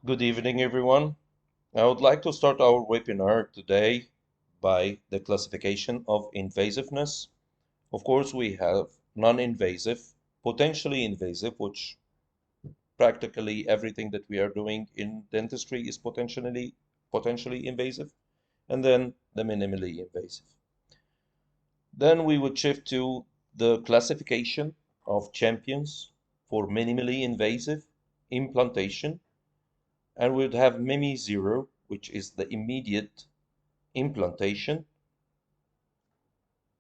Good evening, everyone. I would like to start our webinar today by the classification of invasiveness. Of course, we have non-invasive, potentially invasive, which practically everything that we are doing in dentistry is potentially invasive, and then the minimally invasive. Then we would shift to the classification of champions for minimally invasive implantation, and we'd have MIMI 0, which is the immediate implantation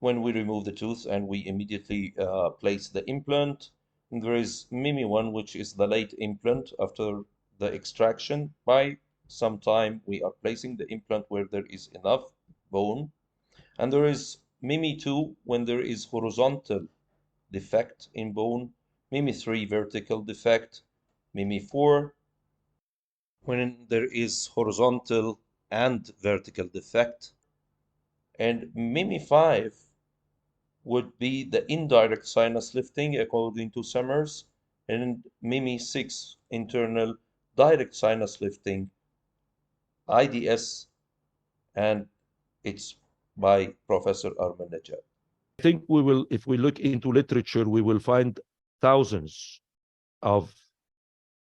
when we remove the tooth and we immediately place the implant. And there is MIMI 1, which is the late implant after the extraction. By some time, we are placing the implant where there is enough bone. And there is MIMI 2 when there is horizontal defect in bone, MIMI 3 vertical defect, MIMI 4 when there is horizontal and vertical defect, and MIMI 5 would be the indirect sinus lifting according to Summers, and MIMI 6 internal direct sinus lifting, IDS, and it's by Professor Armanajad. I think we will, if we look into literature, we will find thousands of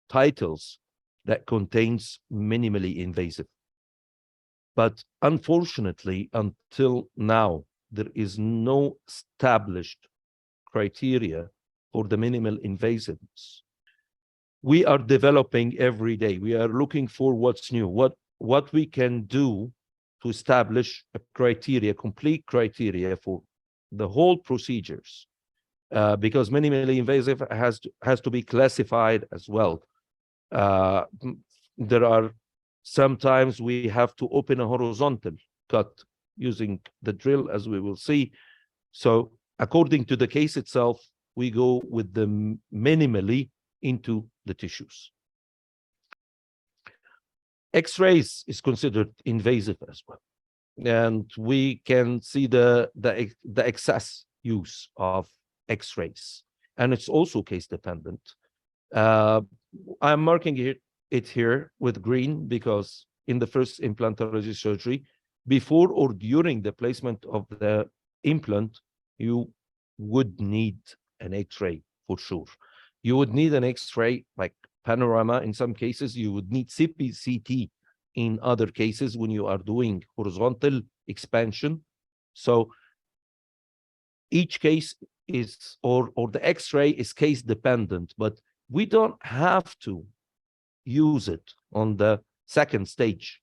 titles that contains minimally invasive. But unfortunately, until now, there is no established criteria for the minimal invasiveness. We are developing every day. We are looking for what's new, what we can do to establish a criteria, complete criteria for the whole procedures, because minimally invasive has to be classified as well. There are sometimes we have to open a horizontal cut using the drill, as we will see. So according to the case itself, we go with the minimally into the tissues. X-rays is considered invasive as well. And we can see the excess use of X-rays. And it's also case dependent. I'm marking it here with green because in the first implantology surgery, before or during the placement of the implant, you would need an X-ray for sure. You would need an X-ray like panorama. In some cases, you would need CT in other cases when you are doing horizontal expansion. So each case is, or the X-ray is case dependent, but we don't have to use it on the second stage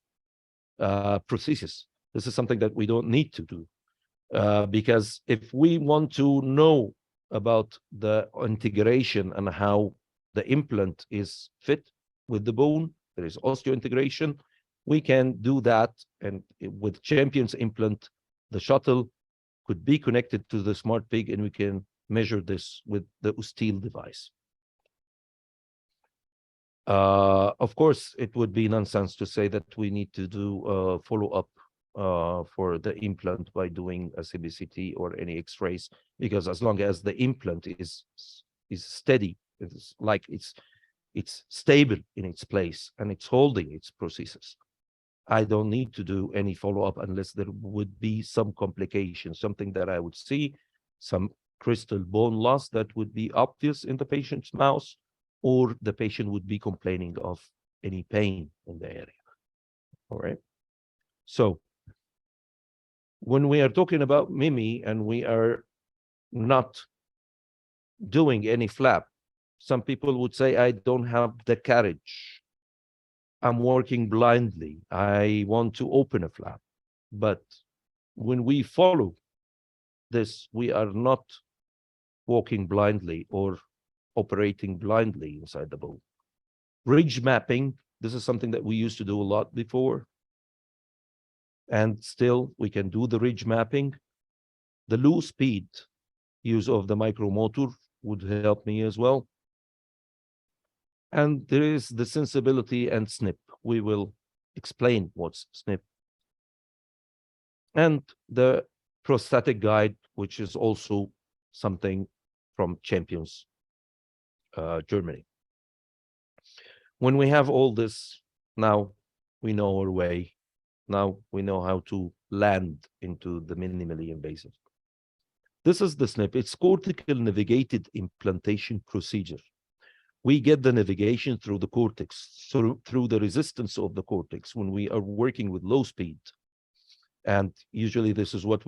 prosthesis. This is something that we don't need to do because if we want to know about the integration and how the implant is fit with the bone, there is osseointegration, we can do that. And with Champion's implant, the shuttle could be connected to the smart pig and we can measure this with the Usteel device. Of course, it would be nonsense to say that we need to do follow-up for the implant by doing a CBCT or any X-rays, because as long as the implant is steady, it's like it's stable in its place and it's holding its prosthesis, I don't need to do any follow-up unless there would be some complication, something that I would see, some crystal bone loss that would be obvious in the patient's mouth, or the patient would be complaining of any pain in the area. All right. So when we are talking about MIMI and we are not doing any flap, some people would say, I don't have the courage. I'm working blindly. I want to open a flap. But when we follow this, we are not walking blindly or operating blindly inside the bone. Ridge mapping, this is something that we used to do a lot before. And still, we can do the ridge mapping. The low speed use of the micromotor would help me as well. And there is the sensibility and SNP. We will explain what's SNP. And the prosthetic guide, which is also something from Champions, Germany. When we have all this, now we know our way. Now we know how to land into the minimally invasive. This is the SNP. It's cortical navigated implantation procedure. We get the navigation through the cortex, through the resistance of the cortex when we are working with low speed. And usually this is what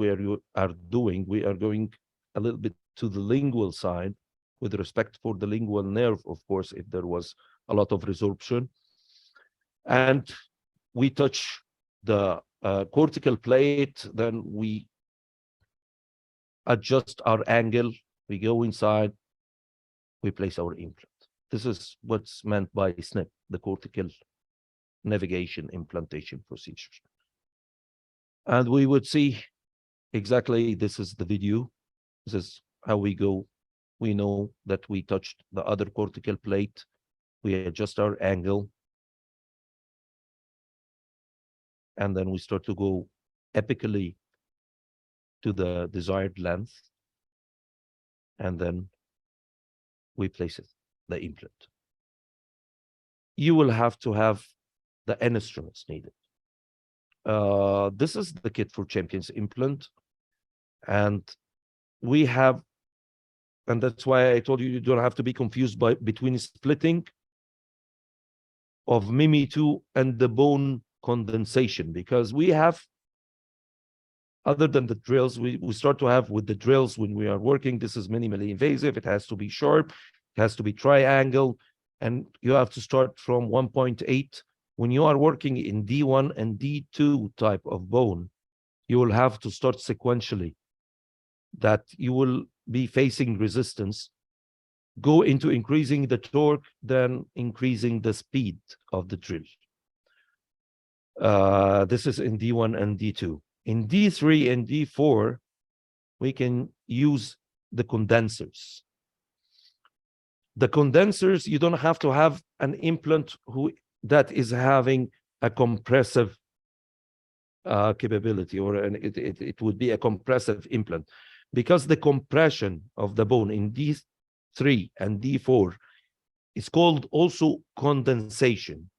are doing. We are going a little bit to the lingual side with respect for the lingual nerve, of course, if there was a lot of resorption. And we touch the cortical plate, then we adjust our angle, we go inside, we place our implant. This is what's meant by SNP, the cortical navigation implantation procedure. And we would see exactly, this is the video. This is how we go. We know that we touched the other cortical plate. We adjust our angle. And then we start to go epically to the desired length. And then we place it, the implant. You will have to have the instruments needed. This is the kit for Champions implant. And we have, and that's why I told you, you don't have to be confused between splitting of MIMI2 and the bone condensation, because we have, other than the drills, we start to have with the drills when we are working, this is minimally invasive, it has to be sharp, it has to be triangle, and you have to start from 1.8. When you are working in D1 and D2 type of bone, you will have to start sequentially, that you will be facing resistance, go into increasing the torque, then increasing the speed of the drill. This is in D1 and D2. In D3 and D4, we can use the condensers. The condensers, you don't have to have an implant that is having a compressive capability, or it would be a compressive implant, because the compression of the bone in D3 and D4 is called also condensation.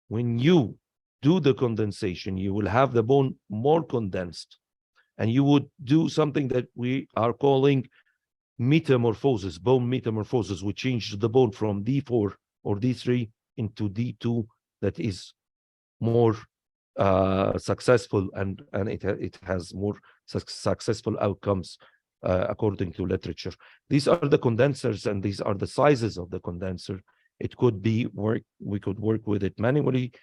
When you do the condensation, you will have the bone more condensed, and you would do something that we are calling metamorphosis, bone metamorphosis, which changes the bone from D4 or D3 into D2, that is more successful, and it has more successful outcomes according to literature. These are the condensers, and these are the sizes of the condenser. It could be we could work with it manually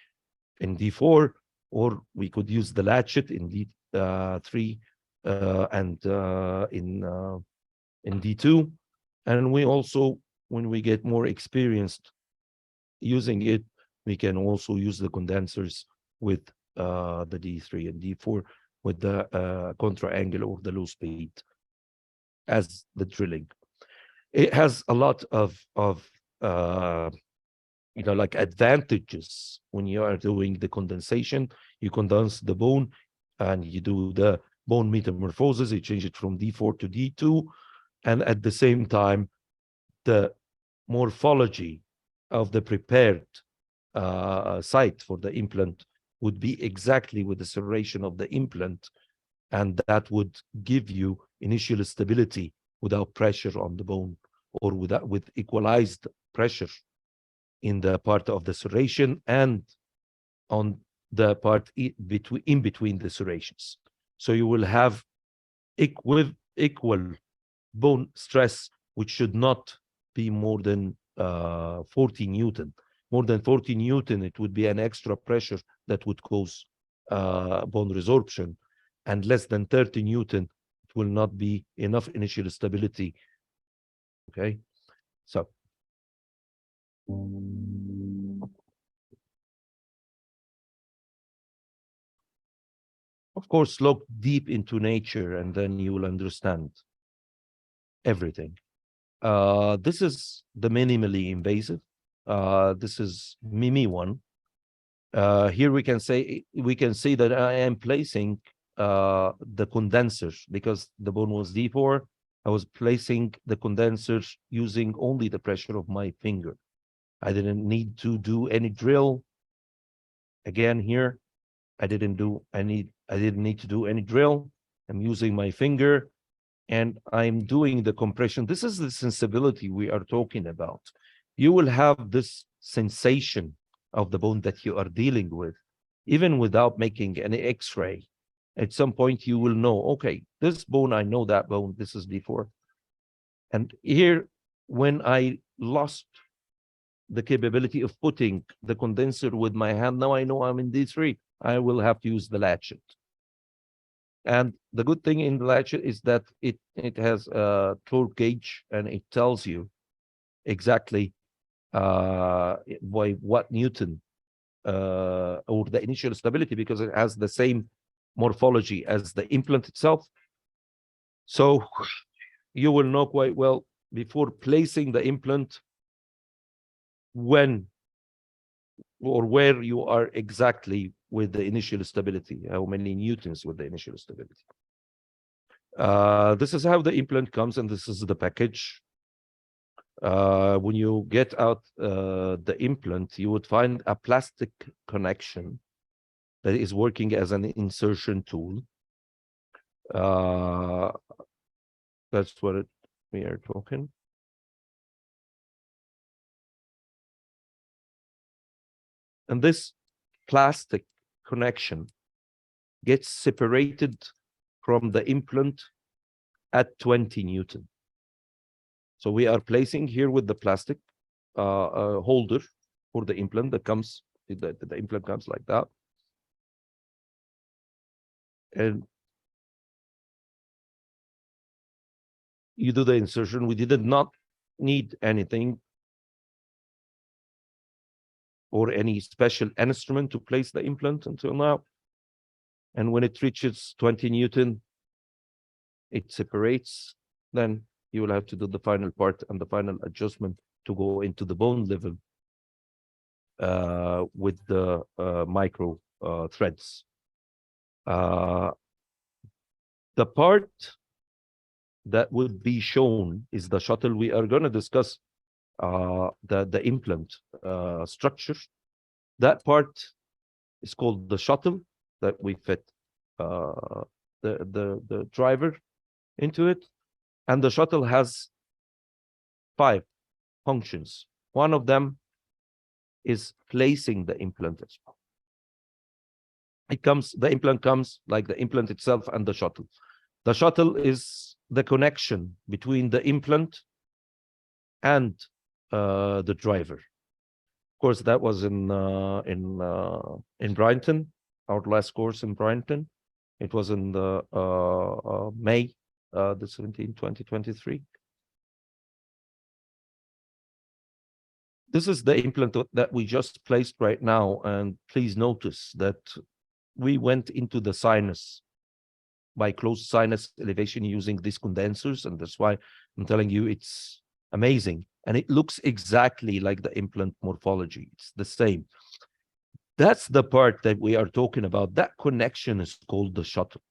in D4, or we could use the latchet in D3 and in D2. And we also, when we get more experienced using it, we can also use the condensers with the D3 and D4 with the contra angle or the low speed as the drilling. It has a lot of like advantages when you are doing the condensation. You condense the bone and you do the bone metamorphosis. You change it from D4 to D2, and at the same time, the morphology of the prepared site for the implant would be exactly with the serration of the implant, and that would give you initial stability without pressure on the bone, or with equalized pressure in the part of the serration and on the part in between the serrations. So you will have equal bone stress, which should not be more than 40 Newton. More than 40 Newton, it would be an extra pressure that would cause bone resorption. And less than 30 Newton, it will not be enough initial stability. Okay, so. Of course, look deep into nature, and then you will understand everything. This is the minimally invasive. This is MIMI one. Here we can see that I am placing the condensers, because the bone was D4. I was placing the condensers using only the pressure of my finger. I didn't need to do any drill. Again, here, I didn't need to do any drill. I'm using my finger and I'm doing the compression. This is the sensibility we are talking about. You will have this sensation of the bone that you are dealing with, even without making any x-ray. At some point, you will know, okay, this bone, I know that bone, this is D4. And here, when I lost the capability of putting the condenser with my hand, now I know I'm in D3. I will have to use the latchet. And the good thing in the latchet is that it has a torque gauge and it tells you exactly by what Newton or the initial stability, because it has the same morphology as the implant itself. So you will know quite well before placing the implant when or where you are exactly with the initial stability, how many newtons with the initial stability. This is how the implant comes, and this is the package. When you get out the implant, you would find a plastic connection that is working as an insertion tool. That's what we are talking. And this plastic connection gets separated from the implant at 20 Newton. So we are placing here with the plastic holder for the implant that comes, the implant comes like that. And you do the insertion. We did not need anything or any special instrument to place the implant until now. And when it reaches 20 Newton, it separates. Then you will have to do the final part and the final adjustment to go into the bone level with the micro threads. The part that would be shown is the shuttle. We are going to discuss the implant structure. That part is called the shuttle that we fit the driver into it. And the shuttle has 5 functions. One of them is placing the implant as well. The implant comes like the implant itself and the shuttle. The shuttle is the connection between the implant and the driver. Of course, that was in Brighton, our last course in Brighton. It was in the May the 17th, 2023. This is the implant that we just placed right now, and please notice that we went into the sinus by closed sinus elevation using these condensers, and that's why I'm telling you it's amazing. And it looks exactly like the implant morphology. It's the same. That's the part that we are talking about. That connection is called the shuttle.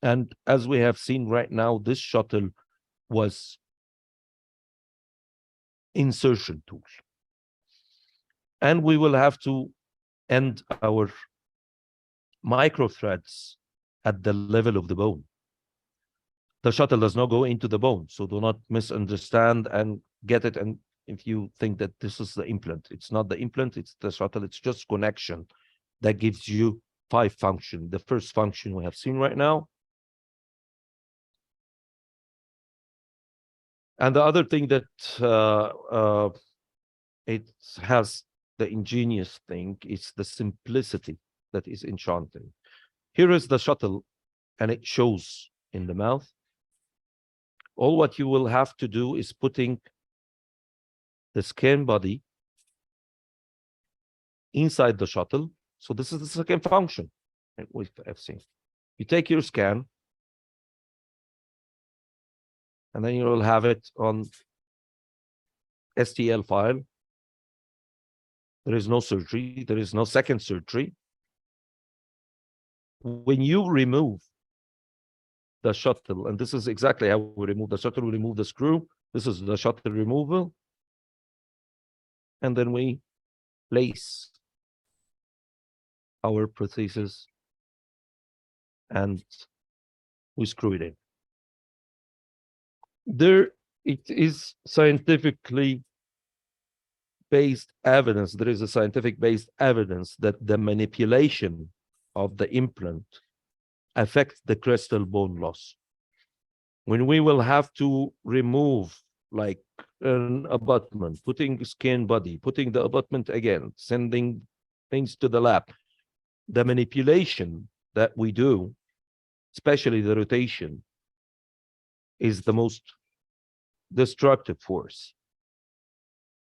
And as we have seen right now, this shuttle was insertion tool. And we will have to end our micro threads at the level of the bone. The shuttle does not go into the bone, so do not misunderstand and get it. And if you think that this is the implant, it's not the implant, it's the shuttle. It's just connection that gives you 5 functions. The first function we have seen right now. And the other thing that it has, the ingenious thing, is the simplicity that is enchanting. Here is the shuttle, and it shows in the mouth. All what you will have to do is putting the scan body inside the shuttle. So this is the second function with FC. You take your scan, and then you will have it on STL file. There is no surgery. There is no second surgery. When you remove the shuttle, and this is exactly how we remove the shuttle. We remove the screw. This is the shuttle removal. and then we place our prosthesis and we screw it in. It is scientifically based evidence. There is a scientific based evidence that the manipulation of the implant affects the crystal bone loss. When we will have to remove like an abutment, putting skin body, putting the abutment again, sending things to the lab, the manipulation that we do, especially the rotation, is the most destructive force.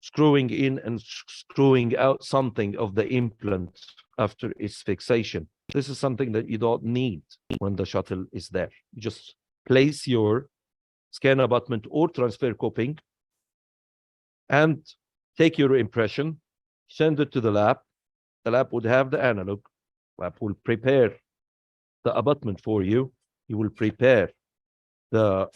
Screwing in and screwing out something of the implant after its fixation. This is something that you don't need when the shuttle is there. You just place your scan abutment or transfer coping and take your impression, send it to the lab. The lab would have the analog. Lab will prepare the abutment for you. You will prepare the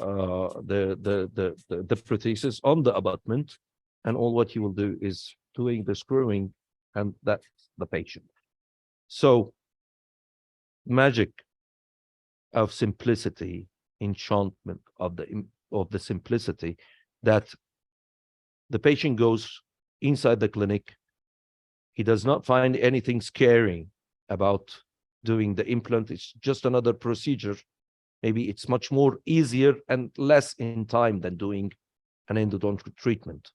prosthesis on the abutment, and all what you will do is doing the screwing, and that's the patient. So, magic of simplicity, enchantment of the simplicity, that the patient goes inside the clinic. He does not find anything scary about doing the implant. It's just another procedure. Maybe it's much more easier and less in time than doing an endodontic treatment.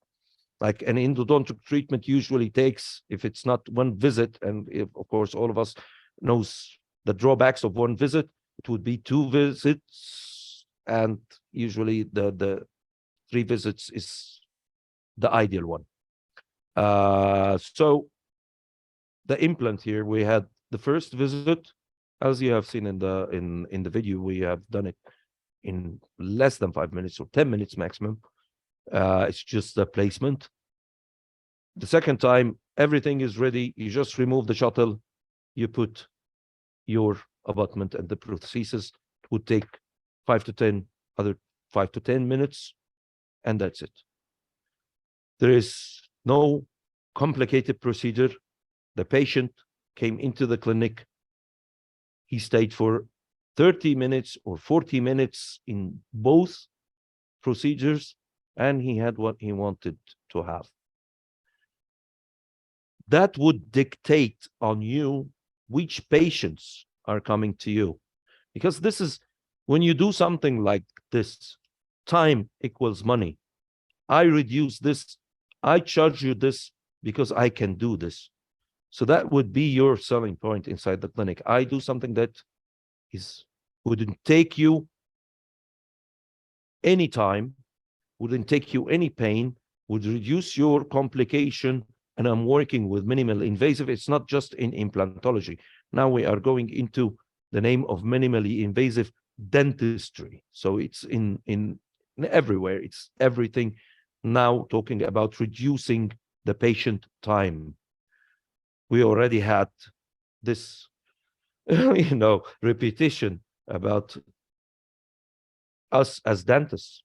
Like an endodontic treatment usually takes, if it's not one visit, and if, of course, all of us knows the drawbacks of one visit, it would be 2 visits, and usually the 3 visits is the ideal one. So the implant here, we had the first visit, as you have seen in the video, we have done it in less than 5 minutes or 10 minutes maximum. It's just the placement. The second time, everything is ready. You just remove the shuttle, you put your abutment and the prosthesis. It would take 5 to 10 minutes, and that's it. There is no complicated procedure. The patient came into the clinic. He stayed for 30 minutes or 40 minutes in both procedures, and he had what he wanted to have. That would dictate on you which patients are coming to you. Because this is, when you do something like this, time equals money. I reduce this, I charge you this because I can do this. So that would be your selling point inside the clinic. I do something that wouldn't take you any time, wouldn't take you any pain, would reduce your complication, and I'm working with minimal invasive. It's not just in implantology. Now we are going into the name of minimally invasive dentistry. So it's in everywhere. It's everything now talking about reducing the patient time. We already had this, repetition about us as dentists,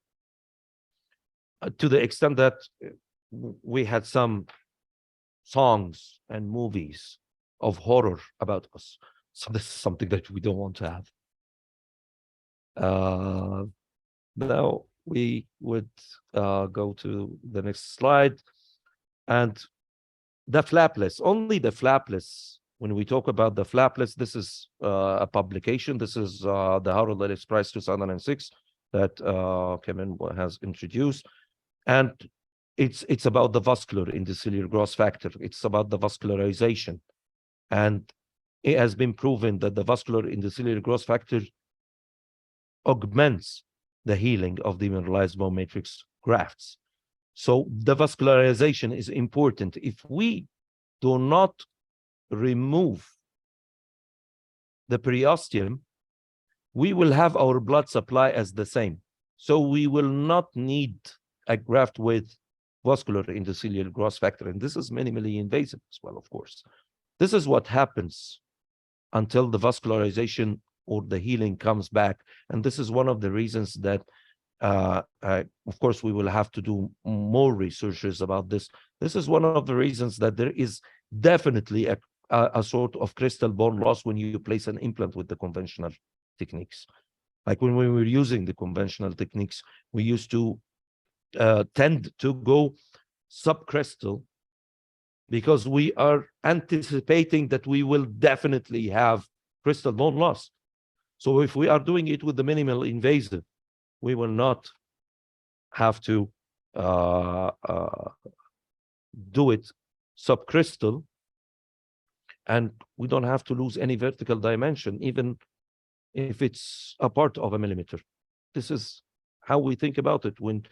to the extent that we had some songs and movies of horror about us. So this is something that we don't want to have. Now we would go to the next slide. And the flapless, only the flapless. When we talk about the flapless, this is a publication. This is the Harold Ellis Prize 2006 that Kevin has introduced. And it's about the vascular endothelial growth factor. It's about the vascularization. And it has been proven that the vascular endothelial growth factor augments the healing of the mineralized bone matrix grafts. So the vascularization is important. If we do not remove the periosteum, we will have our blood supply as the same. So we will not need a graft with vascular endothelial growth factor. And this is minimally invasive as well, of course. This is what happens until the vascularization or the healing comes back. And this is one of the reasons that Of course, we will have to do more researches about this. This is one of the reasons that there is definitely a sort of crystal bone loss when you place an implant with the conventional techniques. Like when we were using the conventional techniques, we used to tend to go subcrystal because we are anticipating that we will definitely have crystal bone loss. So if we are doing it with the minimal invasive, we will not have to uh, uh, do it subcrystal, and we don't have to lose any vertical dimension, even if it's a part of a millimeter. This is how we think about it. When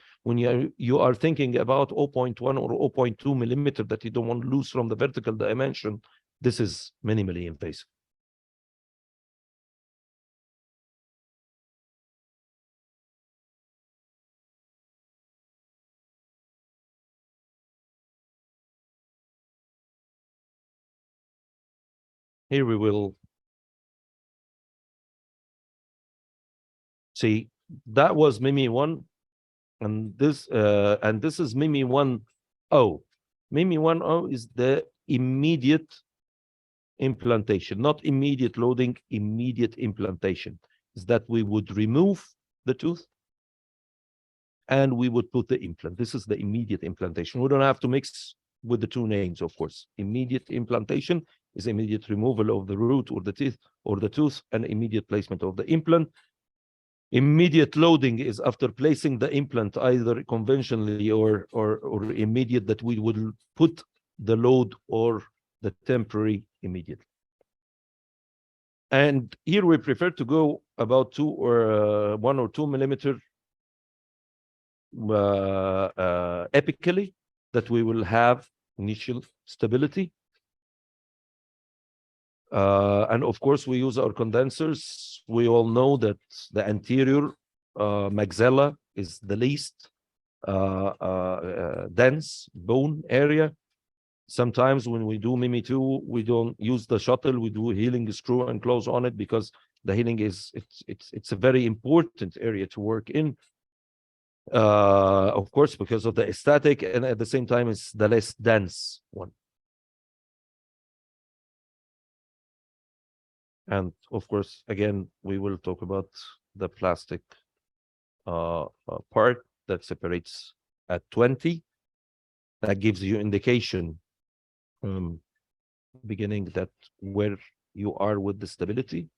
you are thinking about 0.1 or 0.2 millimeter that you don't want to lose from the vertical dimension, this is minimally invasive. Here we will see that was Mimi 1, and this is Mimi 1.0. Mimi 1.0 is the immediate implantation, not immediate loading, immediate implantation. Is that we would remove the tooth and we would put the implant. This is the immediate implantation. We don't have to mix with the two names, of course. Immediate implantation is immediate removal of the root or the teeth or the tooth, and immediate placement of the implant. Immediate loading is after placing the implant, either conventionally or immediate, that we will put the load or the temporary immediately. And here we prefer to go about 1 or 2 millimeter epically, that we will have initial stability. And of course, we use our condensers. We all know that the anterior maxilla is the least dense bone area. Sometimes when we do Mimi 2, we don't use the shuttle. We do healing screw and close on it, because the healing it's a very important area to work in. Of course, because of the aesthetic, and at the same time, it's the less dense one. And of course, again, we will talk about the plastic part that separates at 20. That gives you indication beginning that where you are with the stability.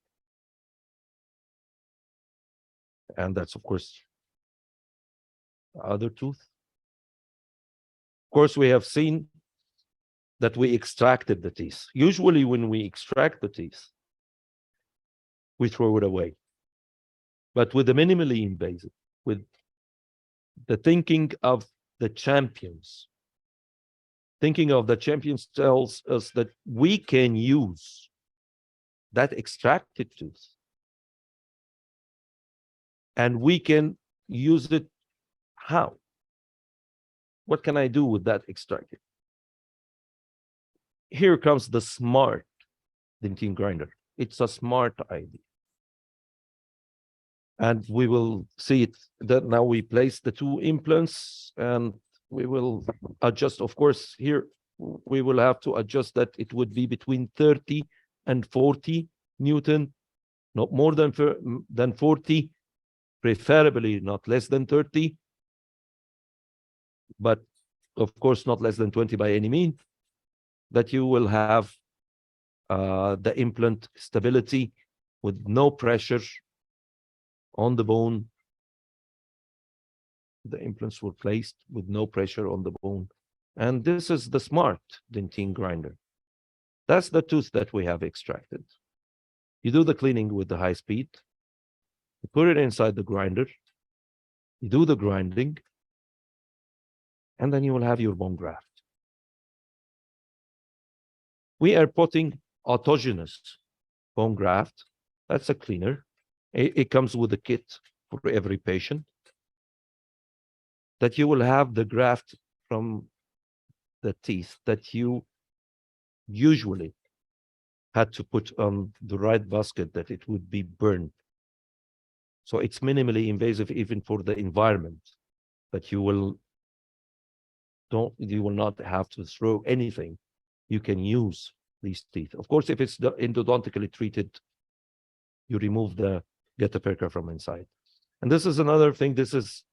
And that's, of course, other tooth. Of course, we have seen that we extracted the teeth. Usually when we extract the teeth, we throw it away. But with the minimally invasive, with the thinking of the champions, tells us that we can use that extracted tooth and we can use it. How? What can I do with that extracted? Here comes the smart dentine grinder. It's a smart idea. And we will see it that now we place the two implants and we will adjust. Of course, here we will have to adjust that it would be between 30 and 40 Newton, not more than 40, preferably not less than 30, but of course not less than 20 by any means, that you will have the implant stability with no pressure on the bone. The implants were placed with no pressure on the bone. And this is the smart dentine grinder. That's the tooth that we have extracted. You do the cleaning with the high speed. You put it inside the grinder. You do the grinding. And then you will have your bone graft. We are putting autogenous bone graft. That's a cleaner. It comes with a kit for every patient, that you will have the graft from the teeth that you usually had to put on the right basket, that it would be burned. So it's minimally invasive even for the environment, that you will not have to throw anything. You can use these teeth. Of course, if it's endodontically treated, you remove the gutta-perca from inside. And this is another thing. This is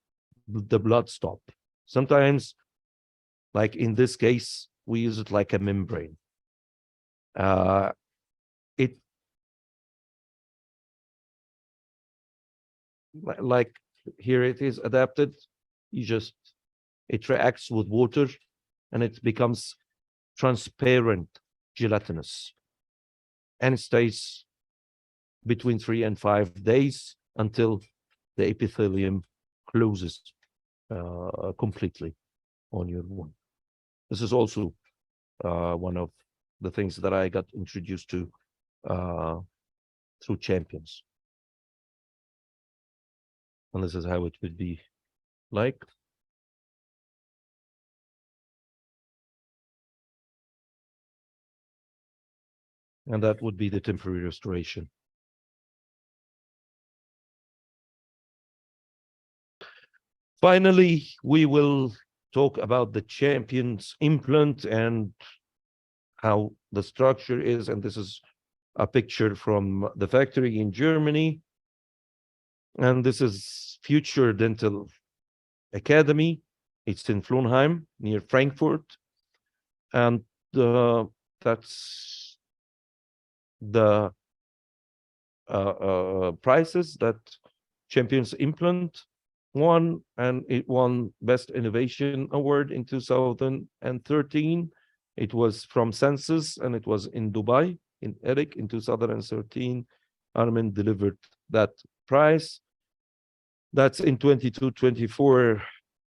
the blood stop. Sometimes, like in this case, we use it like a membrane. It like here it is adapted. It reacts with water, and it becomes transparent, gelatinous, and it stays between 3 and 5 days until the epithelium closes completely on your wound. This is also one of the things that I got introduced to through Champions. And this is how it would be like. And that would be the temporary restoration. Finally, we will talk about the Champions implant and how the structure is. And this is a picture from the factory in Germany. And this is Future Dental Academy. It's in Flunheim, near Frankfurt. And that's the prices that Champions implant won, and it won Best Innovation Award in 2013. It was from Census, and it was in Dubai, in Eric, in 2013. Armin delivered that prize. That's in 22-24.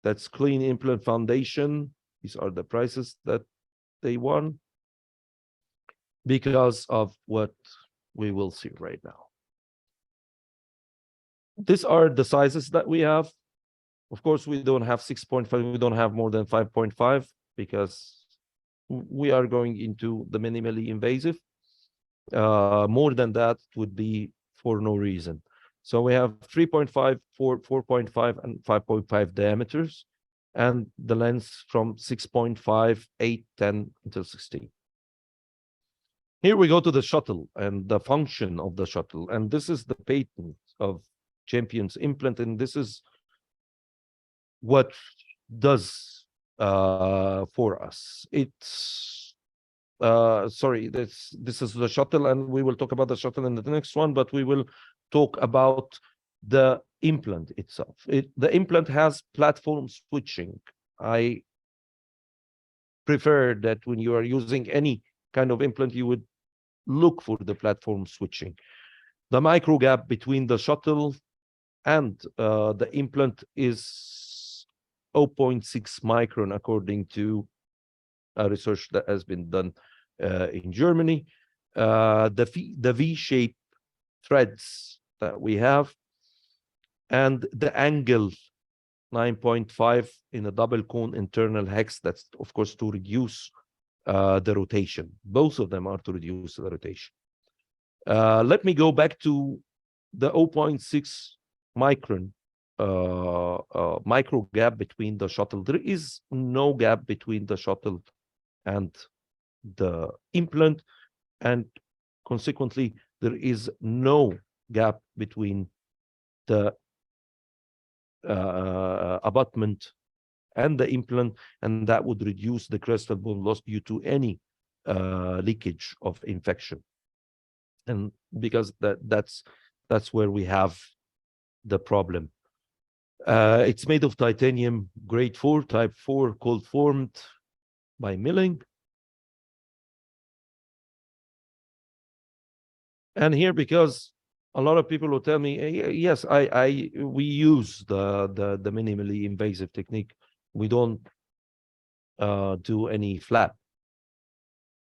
That's Clean Implant Foundation. These are the prices that they won because of what we will see right now. These are the sizes that we have. Of course, we don't have 6.5. We don't have more than 5.5 because we are going into the minimally invasive. More than that would be for no reason. So we have 3.5, 4.5, and 5.5 diameters, and the length from 6.5, 8, 10 until 16. Here we go to the shuttle and the function of the shuttle. And this is the patent of Champions implant. And this is what does for us. It's sorry, this is the shuttle, and we will talk about the shuttle in the next one, but we will talk about the implant itself. The implant has platform switching. I prefer that when you are using any kind of implant, you would look for the platform switching. The micro gap between the shuttle and the implant is 0.6 micron, according to research that has been done in Germany. The V-shaped threads that we have, and the angle 9.5 in a double cone internal hex. That's, of course, to reduce the rotation. Both of them are to reduce the rotation. Let me go back to the 0.6 micron micro gap between the shuttle. There is no gap between the shuttle and the implant, and consequently, there is no gap between the abutment and the implant, and that would reduce the crestal bone loss due to any leakage of infection. And because that's where we have the problem. It's made of titanium grade 4, type 4, cold formed by milling. And here, because a lot of people will tell me, yes, we use the minimally invasive technique. We don't do any flap.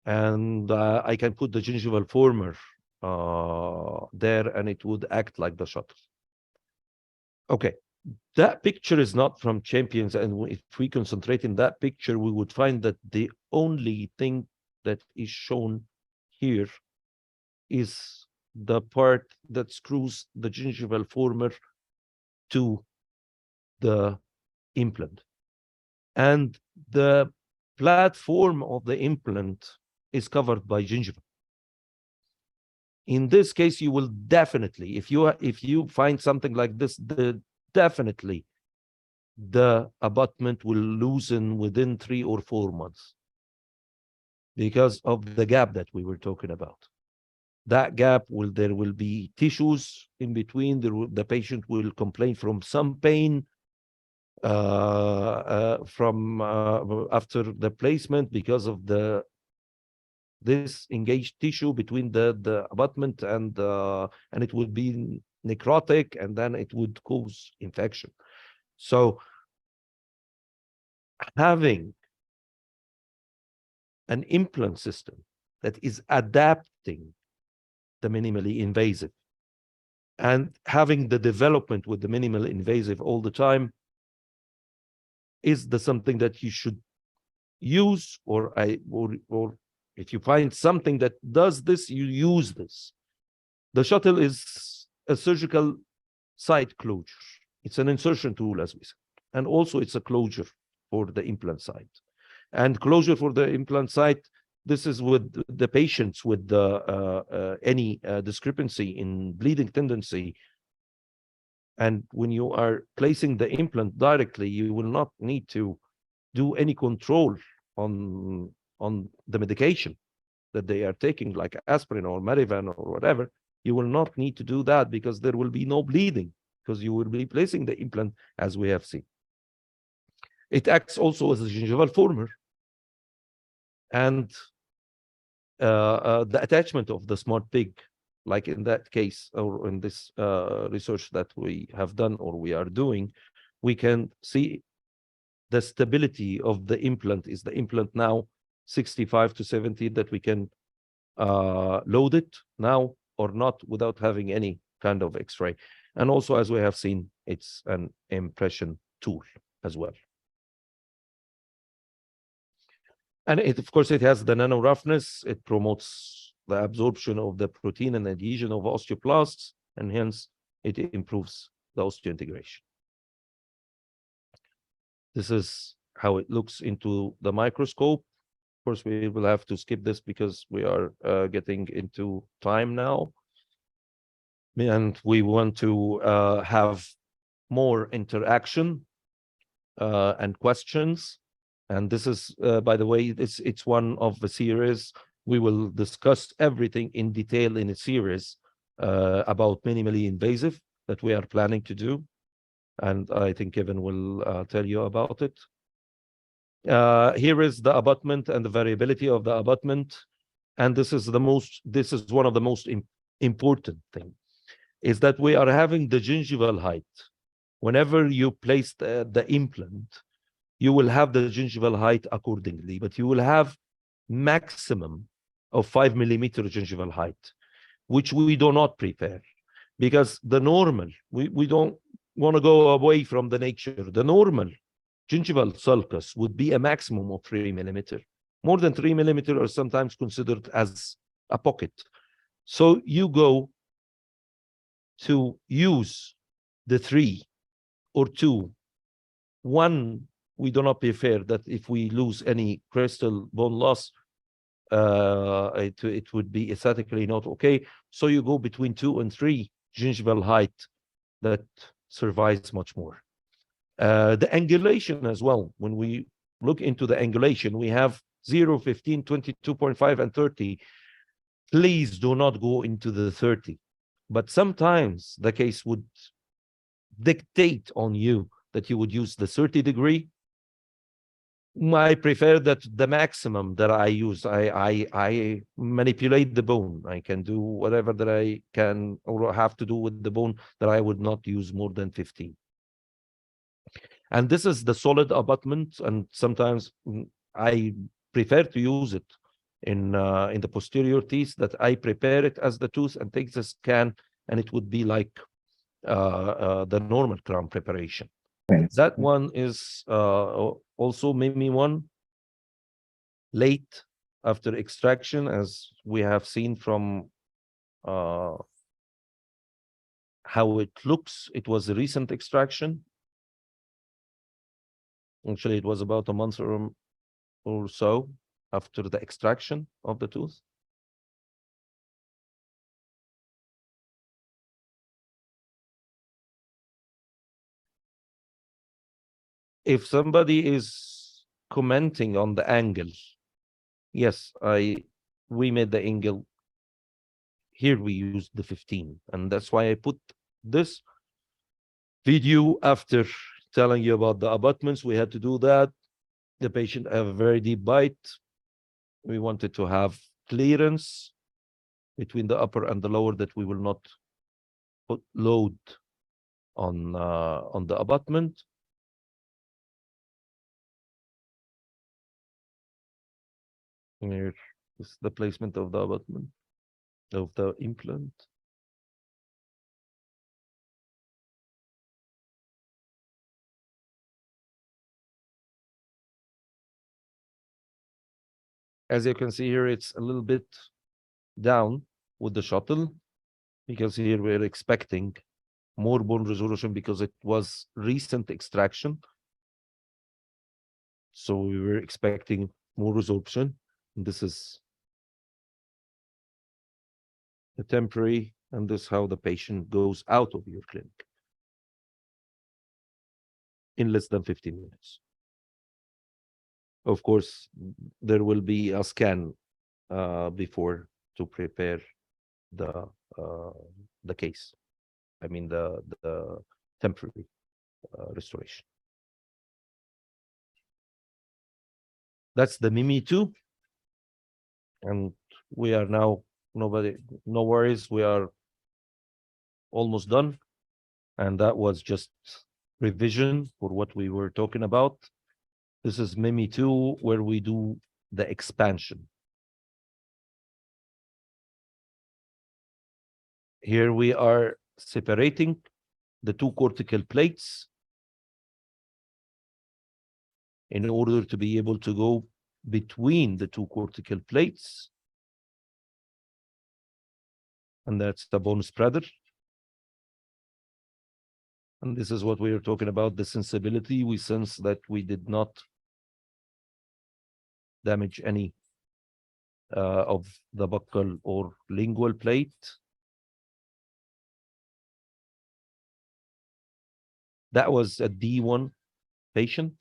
And I can put the gingival former there, and it would act like the shuttle. Okay, that picture is not from Champions, and if we concentrate in that picture, we would find that the only thing that is shown here is the part that screws the gingival former to the implant. And the platform of the implant is covered by gingiva. In this case, you will definitely, if you find something like this, definitely the abutment will loosen within 3 or 4 months because of the gap that we were talking about. That gap there will be tissues in between. The patient will complain from some pain from after the placement because of this engaged tissue between the abutment and it would be necrotic, and then it would cause infection. So having an implant system that is adapting the minimally invasive and having the development with the minimal invasive all the time is something that you should use, or if you find something that does this, you use this. The shuttle is a surgical site closure. It's an insertion tool, as we said. And also it's a closure for the implant site. And closure for the implant site, this is with the patients with any discrepancy in bleeding tendency. And when you are placing the implant directly, you will not need to do any control on the medication that they are taking, like aspirin or Marivan or whatever. You will not need to do that because there will be no bleeding, because you will be placing the implant as we have seen. It acts also as a gingival former, and the attachment of the smart pig, like in that case, or in this research that we have done or we are doing, we can see the stability of the implant. Is the implant now 65 to 70 that we can load it now or not without having any kind of X-ray? And also, as we have seen, it's an impression tool as well. And of course, it has the nano roughness. It promotes the absorption of the protein and adhesion of osteoblasts, and hence it improves the osseointegration. This is how it looks into the microscope. Of course, we will have to skip this because we are getting into time now. And we want to have more interaction and questions. And this is, by the way, it's one of the series. We will discuss everything in detail in a series about minimally invasive that we are planning to do. And I think Kevin will tell you about it. Here is the abutment and the variability of the abutment. And this is one of the most important things, is that we are having the gingival height. Whenever you place the implant, you will have the gingival height accordingly, but you will have maximum of 5 millimeter gingival height, which we do not prefer, because the normal, we don't want to go away from the nature. The normal gingival sulcus would be a maximum of 3 millimeter. More than 3 millimeter are sometimes considered as a pocket. So you go to use the 3 or 2. 1, we do not prefer that if we lose any crystal bone loss, it would be aesthetically not okay. So you go between 2 and 3 gingival height that survives much more. The angulation as well. When we look into the angulation, we have 0, 15, 22.5, and 30. Please do not go into the 30. But sometimes the case would dictate on you that you would use the 30-degree. I prefer that the maximum that I use, I manipulate the bone. I can do whatever that I can or have to do with the bone, that I would not use more than 15. And this is the solid abutment, and sometimes I prefer to use it in the posterior teeth, that I prepare it as the tooth and take the scan, and it would be like the normal crown preparation. That one is also maybe one late after extraction, as we have seen from uh, how it looks. It was a recent extraction. Actually, it was about a month or so after the extraction of the tooth. If somebody is commenting on the angle, yes, we made the angle here. We used the 15, and that's why I put this video after telling you about the abutments. We had to do that. The patient have a very deep bite. We wanted to have clearance between the upper and the lower, that we will not put load on the abutment. Here is the placement of the abutment of the implant. As you can see here, it's a little bit down with the shuttle, because here we're expecting more bone resolution because it was recent extraction. So we were expecting more resorption. And this is the temporary, and this is how the patient goes out of your clinic in less than 15 minutes. Of course, there will be a scan before to prepare the case. I mean the temporary restoration. That's the Mimi 2, and we are now no worries. We are almost done, and that was just revision for what we were talking about. This is Mimi 2, where we do the expansion. Here we are separating the two cortical plates in order to be able to go between the two cortical plates. And that's the bone spreader. And this is what we are talking about, the sensibility. We sense that we did not damage any of the buccal or lingual plate. That was a D1 patient.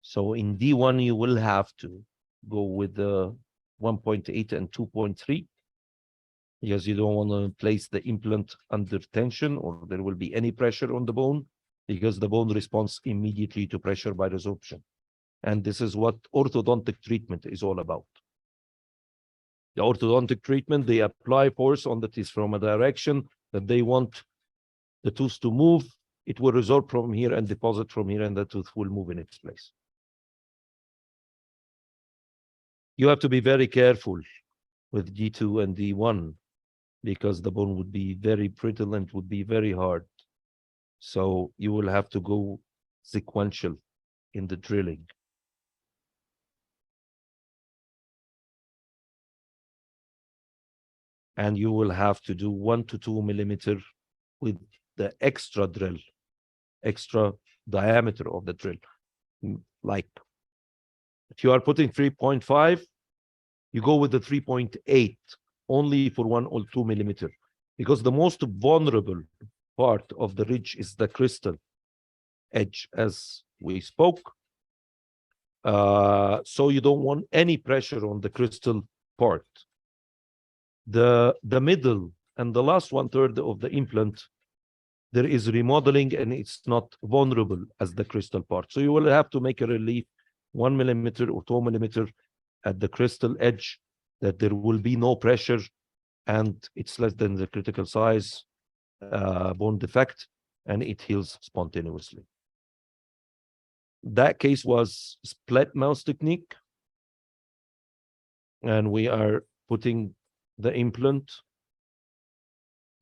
So in D1, you will have to go with the 1.8 and 2.3, because you don't want to place the implant under tension, or there will be any pressure on the bone, because the bone responds immediately to pressure by resorption. And this is what orthodontic treatment is all about. The orthodontic treatment, they apply force on the teeth from a direction that they want the tooth to move. It will resorb from here and deposit from here, and the tooth will move in its place. You have to be very careful with D2 and D1, because the bone would be very brittle and would be very hard. So you will have to go sequential in the drilling. And you will have to do 1 to 2 millimeter with the extra drill, extra diameter of the drill. Like if you are putting 3.5, you go with the 3.8 only for 1 or 2 millimeter, because the most vulnerable part of the ridge is the crystal edge, as we spoke. So you don't want any pressure on the crystal part. The middle and the last 1/3 of the implant, there is remodeling, and it's not vulnerable as the crystal part. So you will have to make a relief 1 millimeter or 2 millimeter at the crystal edge, that there will be no pressure, and it's less than the critical size bone defect, and it heals spontaneously. That case was split mouth technique, and we are putting the implant,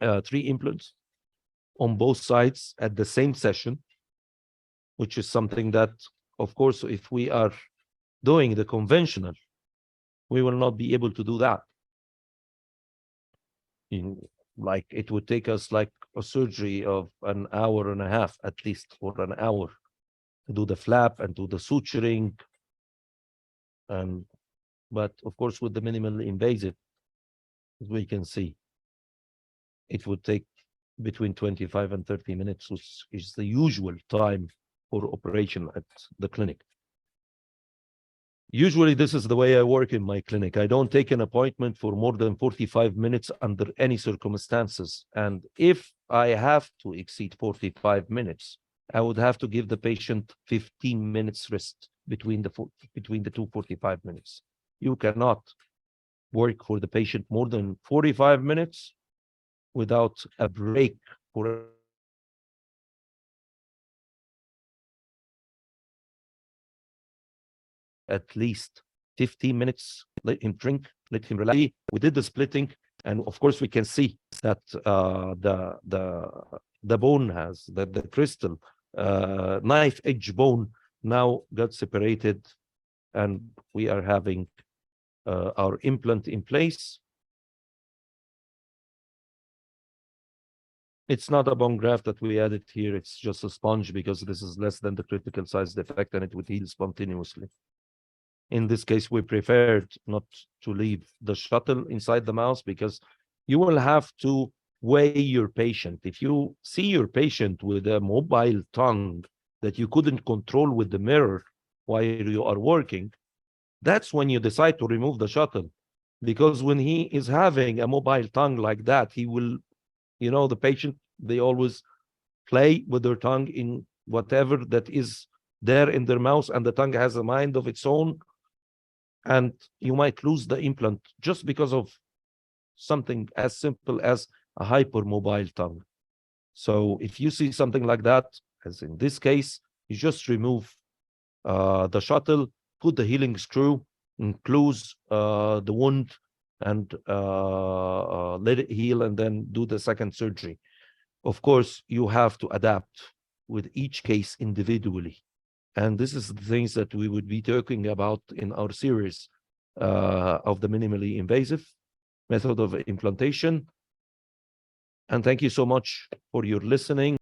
3 implants on both sides at the same session, which is something that, of course, if we are doing the conventional, we will not be able to do that. Like it would take us like a surgery of an hour and a half at least, or an hour, to do the flap and do the suturing. And but of course, with the minimally invasive, as we can see, it would take between 25 and 30 minutes, which is the usual time for operation at the clinic. Usually, this is the way I work in my clinic. I don't take an appointment for more than 45 minutes under any circumstances. And if I have to exceed 45 minutes, I would have to give the patient 15 minutes rest between the two 45 minutes. You cannot work for the patient more than 45 minutes without a break for at least 15 minutes. Let him drink, let him relax. We did the splitting, and of course we can see that the bone has the crystal knife edge bone now got separated, and we are having our implant in place. It's not a bone graft that we added here. It's just a sponge because this is less than the critical size defect and it would heal spontaneously. In this case, we preferred not to leave the shuttle inside the mouse because you will have to weigh your patient. If you see your patient with a mobile tongue that you couldn't control with the mirror while you are working, that's when you decide to remove the shuttle. Because when he is having a mobile tongue like that, he will, the patient, they always play with their tongue in whatever that is there in their mouth, and the tongue has a mind of its own, and you might lose the implant just because of something as simple as a hypermobile tongue. So if you see something like that, as in this case, you just remove the shuttle, put the healing screw, and close the wound, and let it heal, and then do the second surgery. Of course, you have to adapt with each case individually. And this is the things that we would be talking about in our series of the minimally invasive method of implantation. And thank you so much for your listening.